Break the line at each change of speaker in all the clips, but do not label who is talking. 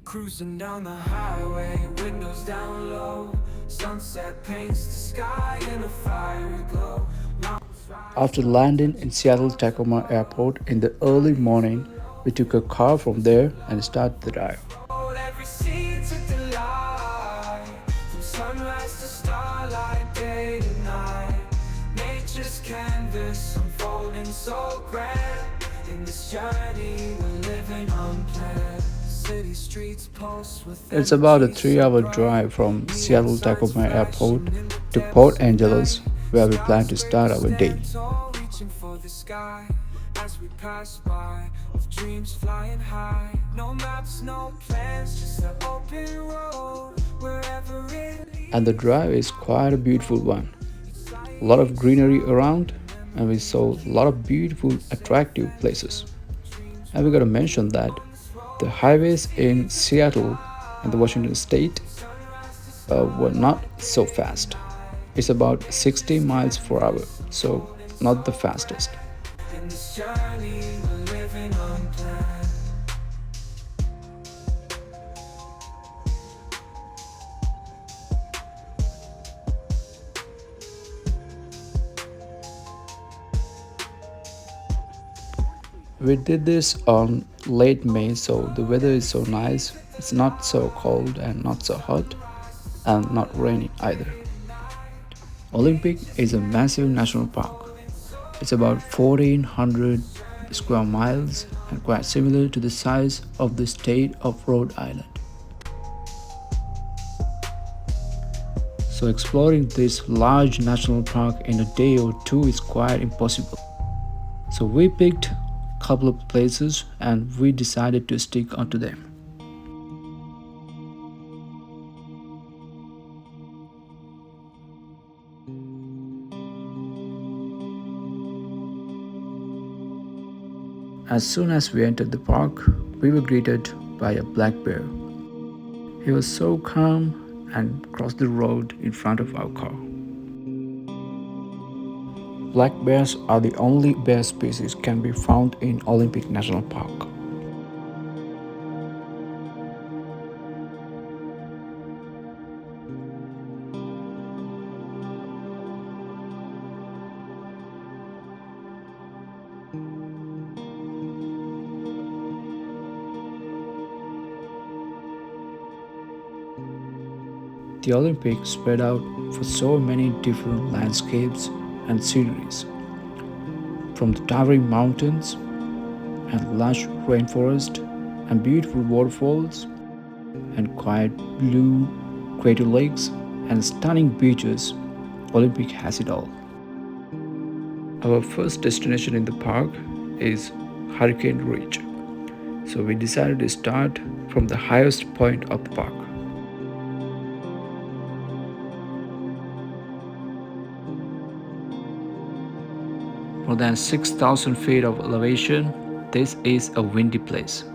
Cruising down the highway, windows down low. Sunset paints the sky in a fiery glow.
After landing in Seattle Tacoma Airport in the early morning, we took a car from there and started the drive.
Every seat's a delight. From sunrise to starlight, day to night. Nature's canvas unfolding so grand. In this journey, we're living unplanned. City streets pulse with
It's about a
energy so
3 hour
bright.
drive from
Neon
Seattle
signs
Tacoma Airport
flashing in the
to
dead of
Port
night.
Angeles, where we plan to start
Skyscrapers
our day.
stand tall, reaching for the sky. As we pass by, with dreams flying high. No maps, no plans, just an open road. Wherever it
And the drive is quite a beautiful one. A lot of greenery around, and we saw a lot of beautiful, attractive places. And we gotta mention that the highways in Seattle and the Washington state were not so fast. It's about 60 miles per hour, so not the fastest.
in this journey, we're living unplanned.
We did this on late May, so the weather is so nice. It's not so cold and not so hot, and not raining either. Olympic is a massive national park. It's about 1400 square miles and quite similar to the size of the state of Rhode Island. So exploring this large national park in a day or two is quite impossible. So we picked a couple of places and we decided to stick onto them. As soon as we entered the park, we were greeted by a black bear. He was so calm and crossed the road in front of our car. Black bears are the only bear species can be found in Olympic National Park. The Olympics spread out for so many different landscapes and sceneries, from the towering mountains and lush rainforest and beautiful waterfalls and quiet blue crater lakes and stunning beaches. Olympic has it all. Our first destination in the park is Hurricane Ridge. So we decided to start from the highest point of the park. More than 6,000 feet of elevation, this is a windy place.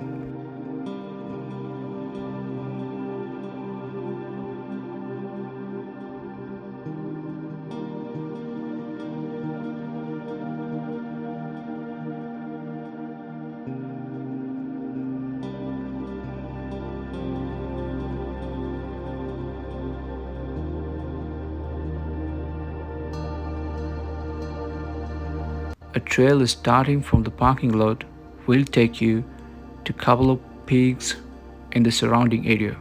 A trail starting from the parking lot will take you to a couple of peaks in the surrounding area.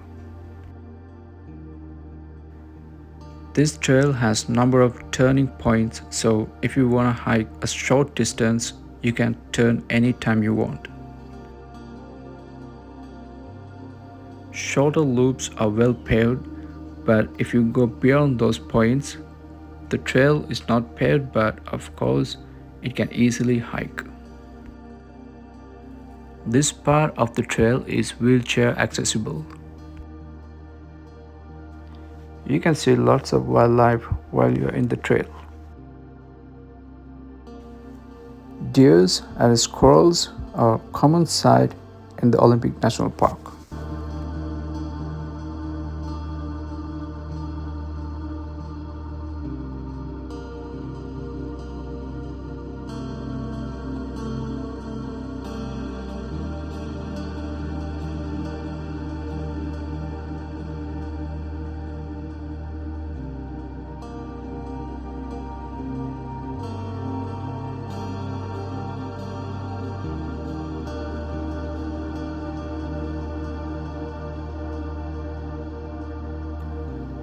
This trail has number of turning points, so if you want to hike a short distance, you can turn anytime you want. Shorter loops are well paved, but if you go beyond those points, the trail is not paved, but of course, it can easily hike. This part of the trail is wheelchair accessible. You can see lots of wildlife while you're in the trail. Deers and squirrels are a common sight in the Olympic National Park.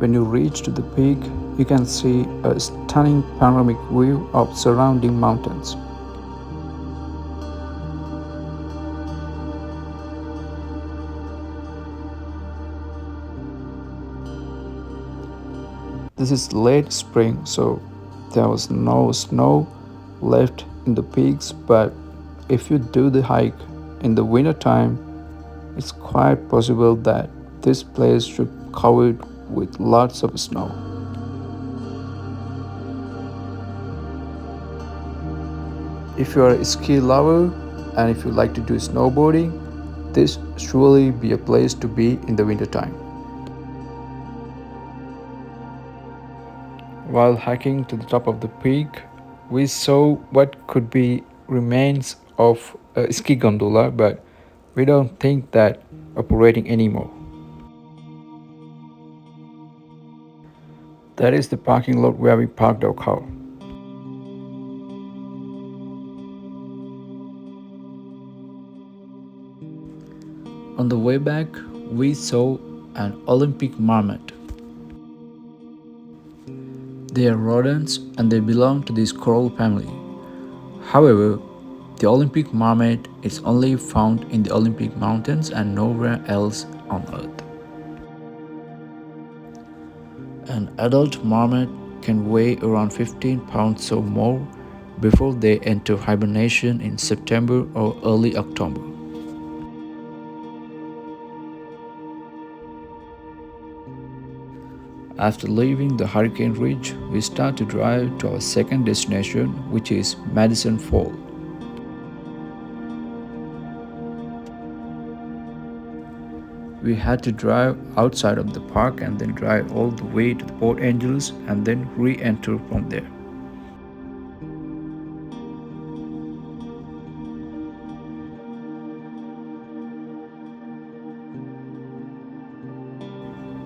When you reach to the peak, you can see a stunning panoramic view of surrounding mountains. This is late spring, so there was no snow left in the peaks, but if you do the hike in the winter time, it's quite possible that this place should covered with lots of snow. If you are a ski lover and if you like to do snowboarding, this surely be a place to be in the winter time. While hiking to the top of the peak, we saw what could be remains of a ski gondola, but we don't think that operating anymore. That is the parking lot where we parked our car. On the way back, we saw an Olympic marmot. They are rodents and they belong to this coral family. However, the Olympic marmot is only found in the Olympic Mountains and nowhere else on Earth. An adult marmot can weigh around 15 pounds or more before they enter hibernation in September or early October. After leaving the Hurricane Ridge, we start to drive to our second destination, which is Madison Fall. We had to drive outside of the park and then drive all the way to the Port Angeles and then re-enter from there.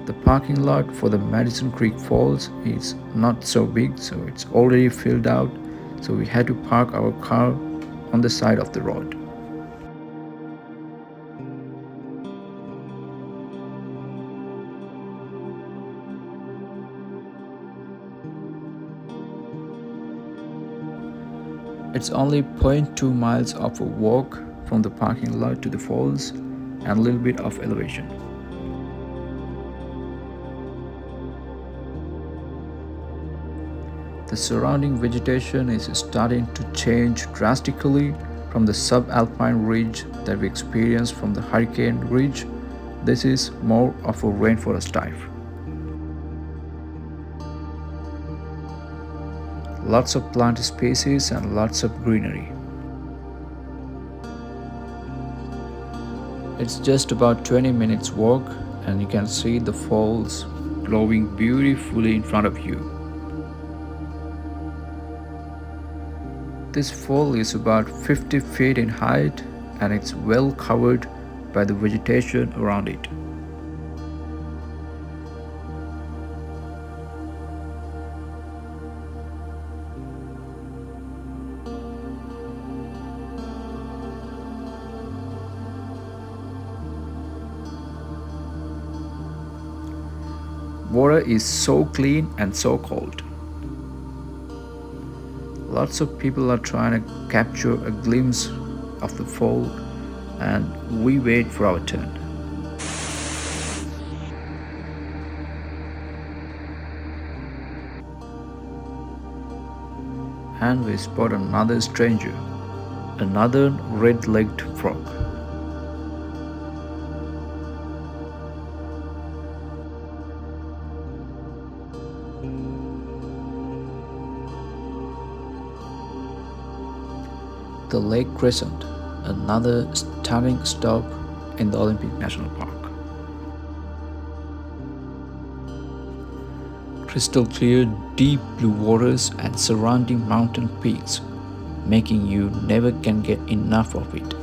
The parking lot for the Madison Creek Falls is not so big, so it's already filled out, so we had to park our car on the side of the road. It's only 0.2 miles of a walk from the parking lot to the falls and a little bit of elevation. The surrounding vegetation is starting to change drastically from the subalpine ridge that we experienced from the Hurricane Ridge. This is more of a rainforest type. Lots of plant species and lots of greenery. It's just about 20 minutes walk and you can see the falls glowing beautifully in front of you. This fall is about 50 feet in height and it's well covered by the vegetation around it. Water is so clean and so cold. Lots of people are trying to capture a glimpse of the fall and we wait for our turn. And we spot another stranger, another red-legged frog. The Lake Crescent, another stunning stop in the Olympic National Park. Crystal clear, deep blue waters and surrounding mountain peaks, making you never can get enough of it.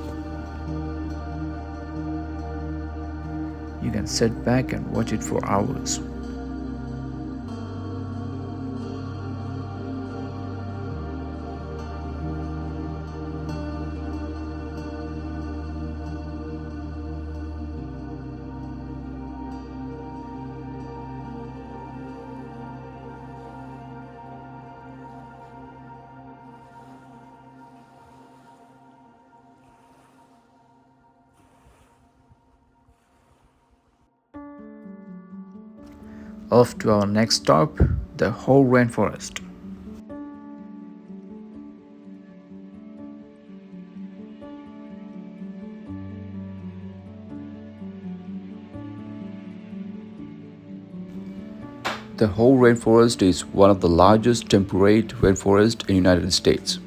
You can sit back and watch it for hours. Off to our next stop, the Hoh Rainforest. The Hoh Rainforest is one of the largest temperate rainforests in the United States.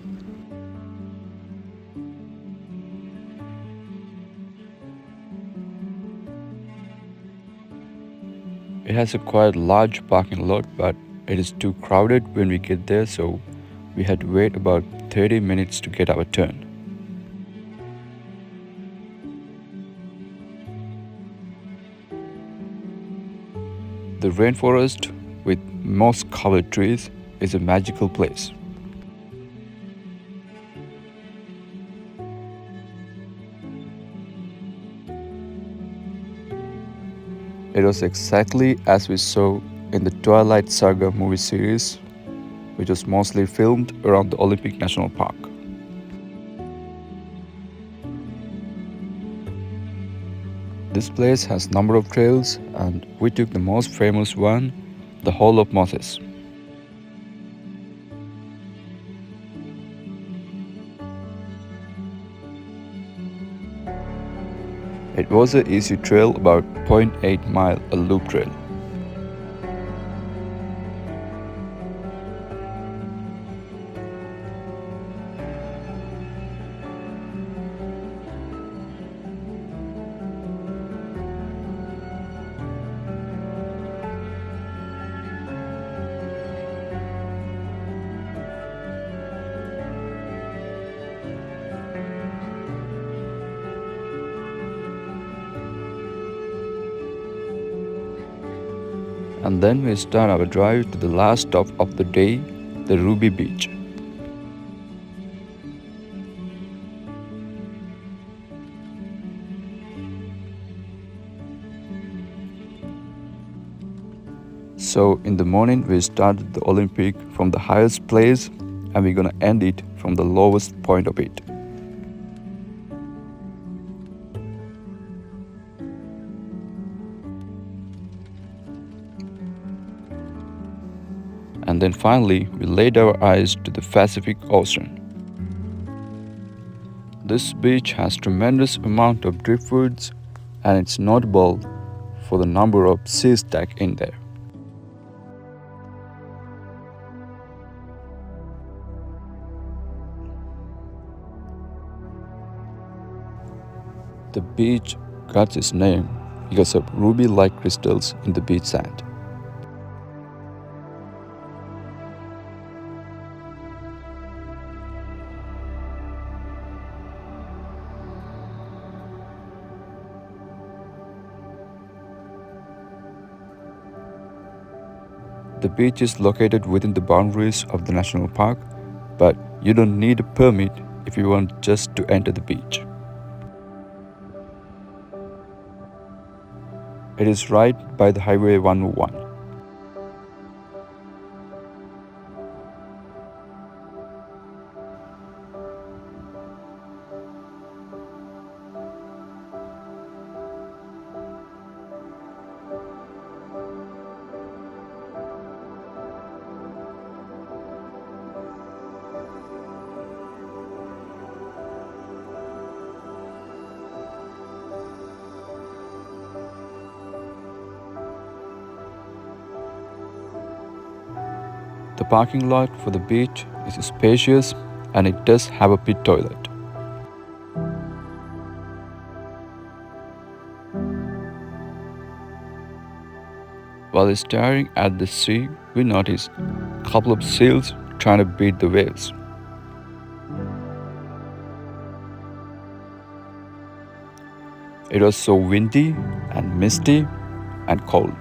It has a quite large parking lot, but it is too crowded when we get there, so we had to wait about 30 minutes to get our turn. The rainforest, with moss covered trees, is a magical place. It was exactly as we saw in the Twilight Saga movie series, which was mostly filmed around the Olympic National Park. This place has number of trails, and we took the most famous one, the Hall of Moses. It was an easy trail, about 0.8 mile, a loop trail. And then we start our drive to the last stop of the day, the Ruby Beach. So in the morning we started the Olympic from the highest place, and we're gonna end it from the lowest point of it. And then finally, we laid our eyes to the Pacific Ocean. This beach has tremendous amount of driftwoods, and it's notable for the number of sea stack in there. The beach got its name because of ruby-like crystals in the beach sand. The beach is located within the boundaries of the national park, but you don't need a permit if you want just to enter the beach. It is right by the Highway 101. The parking lot for the beach is spacious, and it does have a pit toilet. While staring at the sea, we noticed a couple of seals trying to beat the waves. It was so windy and misty and cold.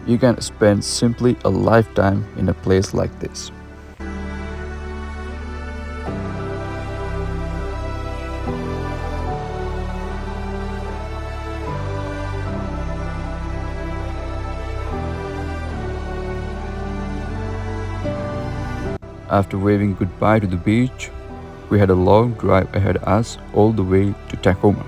You can spend simply a lifetime in a place like this. After waving goodbye to the beach, we had a long drive ahead of us all the way to Tacoma.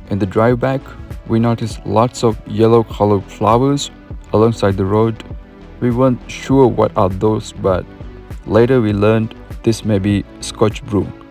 In the drive back, we noticed lots of yellow colored flowers alongside the road. We weren't sure what are those, but later we learned this may be Scotch broom.